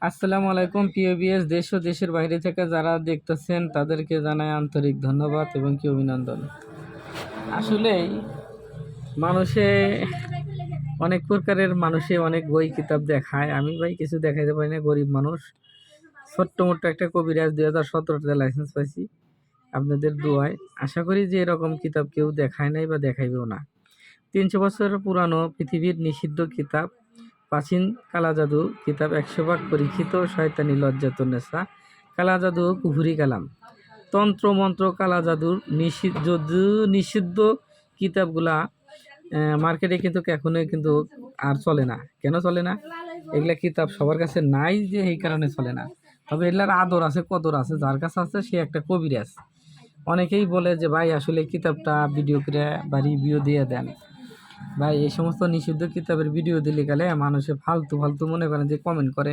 আসসালামু আলাইকুম প্রিয় ভিউয়ার্স, দেশ ও দেশের বাইরে থেকে যারা দেখতেছেন তাদেরকে জানাই আন্তরিক ধন্যবাদ এবং কি অভিনন্দন। আসলেই মানুষে অনেক প্রকারের মানুষে অনেক বই কিতাব দেখায়। আমি ভাই কিছু দেখাইতে পারি না, গরিব মানুষ। ছোট্ট মোট্ট একটা কবিরাজ 2017-তে লাইসেন্স পাইছি আপনাদের দোয়ায়। আশা করি যে এরকম কিতাব কেউ দেখায় নাই বা দেখাইবেও না। 300 বছরের পুরানো পৃথিবীর নিষিদ্ধ কিতাব, প্রাচীন কালা জাদু কিতাব, 100 ভাগ পরীক্ষিত শয়তানি লজ্জাতুন্নেসা, কালা জাদু কুফুরি কালাম, তন্ত্র মন্ত্র কালা জাদুর নিষিদ্ধ কিতাবগুলা মার্কেটে কিন্তু এখনই কিন্তু আর চলে না। কেন চলে না? এগুলা কিতাব সবার কাছে নাই, যে এই কারণে চলে না। তবে এগুলার আদর আছে, কদর আছে, যার কাছে আছে সে একটা কবিরাজ। অনেকেই বলে যে ভাই আসলে কিতাবটা ভিডিও করে বা রিভিউ দিয়ে দেন। ভাই এই সমস্ত নিষিদ্ধ কিতাবের ভিডিও দিলে গেলে মানুষে ফালতু ফালতু মনে করেন যে কমেন্ট করে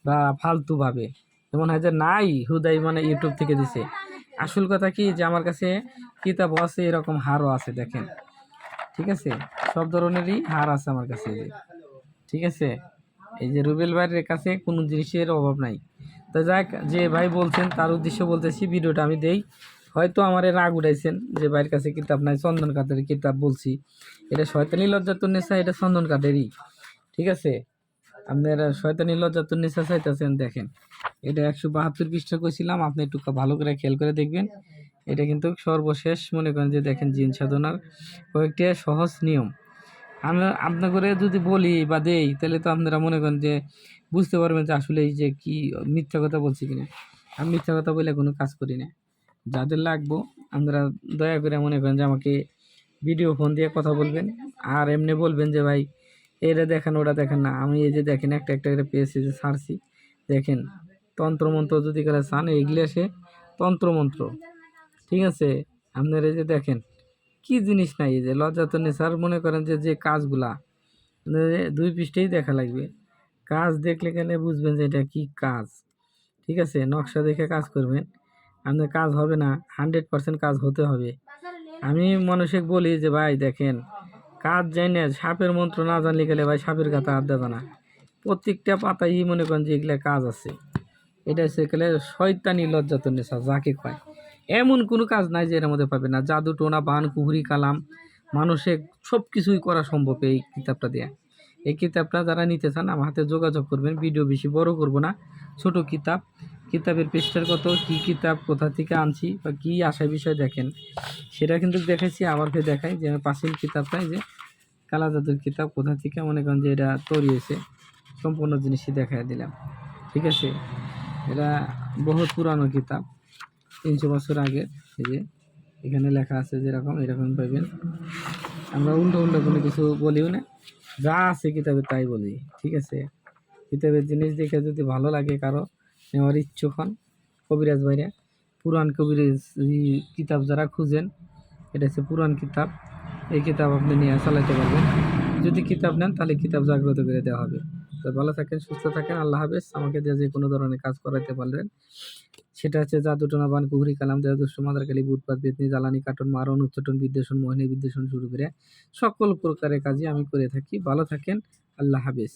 বা ফালতু ভাবে, এমন হয় যে নাই হুদাই মানে ইউটিউব থেকে দিছে। আসল কথা কি যে আমার কাছে কিতাবও আছে, এরকম হারও আছে, দেখেন। ঠিক আছে, সব ধরনেরই হার আছে আমার কাছে। ঠিক আছে, এই যে রুবেল ভাইয়ের কাছে কোনো জিনিসের অভাব নাই। তো যাক, যে ভাই বলছেন তার উদ্দেশ্য বলতেছি, ভিডিওটা আমি দেই। হয়তো আমার রাগ উঠাইছেন যে ভাইয়ের কাছে কিতাব নাই, চন্দন কাঠের কিতাব বলছি। এটা শয়তানি লজ্জাতুন্নেসা, এটা চন্দন কাঠেরই। ঠিক আছে, আপনারা শয়তানি লজ্জাতুন্নেসা চাইতেছেন, দেখেন এটা 172 পৃষ্ঠা কইছিলাম, আপনি একটু ভালো করে খেয়াল করে দেখবেন। এটা কিন্তু সর্বশেষ মনে করেন যে দেখেন, জিন সাধনার কয়েকটি সহজ নিয়ম। আমরা আপনাকে যদি বলি বা দেই, তাহলে তো আপনারা মনে করেন যে বুঝতে পারবেন যে আসলে এই যে কি মিথ্যা কথা বলছি কিনা। আমি মিথ্যা কথা বলে কোনো কাজ করি না। যাদের লাগবো আপনারা দয়া করে মনে করেন যে আমাকে ভিডিও ফোন দিয়ে কথা বলবেন, আর এমনি বলবেন যে ভাই এটা দেখেন ওটা দেখেন না। আমি এই যে দেখেন একটা একটা করে পেয়েছি যে ছাড়ছি, দেখেন তন্ত্রমন্ত্র যদি করে চান এগুলো সে তন্ত্রমন্ত্র। ঠিক আছে, আপনারা এই যে দেখেন কি জিনিস নাই, এই যে লজ্জাতুন্নেসার মনে করেন যে যে কাজগুলা 2 পৃষ্ঠাই দেখা লাগবে। কাজ দেখলে গেলে বুঝবেন যে এটা কি কাজ। ঠিক আছে, নকশা দেখে কাজ করবেন, আপনার কাজ হবে না, 100% কাজ হতে হবে। আমি মানুষকে বলি যে ভাই দেখেন, কাজ জানি সাপের মন্ত্র না জানলে গেলে ভাই সাপের গাথা হাত দেবে না। প্রত্যেকটা পাতাই মনে করেন যে এগুলা কাজ আছে। এটা হচ্ছে গেলে শয়তানি লজ্জাতুন্নেসা যাকে কয়। এমন কোনো কাজ নাই যে এর মধ্যে পাবে না। জাদু টোনা বান কুহুরি কালাম মানুষের সব কিছুই করা সম্ভব এই কিতাবটা দিয়ে। এই কিতাবটা যারা নিতে চান আমার হাতে যোগাযোগ করবেন। ভিডিও বেশি বড় করব না, ছোট কিতাব। কিতাবের পৃষ্ঠার কত, কি কিতাব কোথা থেকে আনছি বা কী আশা বিষয় দেখেন, সেটা কিন্তু দেখাইছি। আবার ফের দেখাই যে প্রাচীন কিতাবটা, এই যে কালা জাদুর কিতাব কোথা থেকে মনে করেন যে এটা তৈরি হয়েছে, সম্পূর্ণ জিনিসই দেখাই দিলাম। ঠিক আছে, এটা বহুত পুরানো কিতাব, 300 বছর আগের। এই যে এখানে লেখা আছে যেরকম, এরকম পাবেন। আমরা উল্টো উল্টো কোনো কিছু বলিও না, যা আছে কিতাবে তাই বলি। ঠিক আছে, কিতাবের জিনিস দেখে যদি ভালো লাগে কারো নেওয়ার ইচ্ছুক হন, কবিরাজ ভাইরা পুরাণ কবিরাজ কিতাব যারা খুঁজেন, এটা হচ্ছে পুরাণ কিতাব। এই কিতাব আপনি নিয়ে চালাতে পারবেন। যদি কিতাব নেন তাহলে কিতাব জাগ্রত করে দেওয়া হবে। তো ভালো থাকেন, সুস্থ থাকেন, আল্লাহ হাফেজ। আমাকে দিয়ে যে কোনো ধরনের কাজ করাতে পারবেন, সেটা হচ্ছে জাদু টোনা বান কুহুরি কালাম দেহ দুষ্ট মাদারকালী বুধপাত বেতনি জ্বালানি কাটন মারণ উচ্চাটন বিদ্বেষণ মোহিনী বিদ্বেষণ শুরু করে সকল প্রকারের কাজই আমি করে থাকি। ভালো থাকেন, আল্লাহ হাফেজ।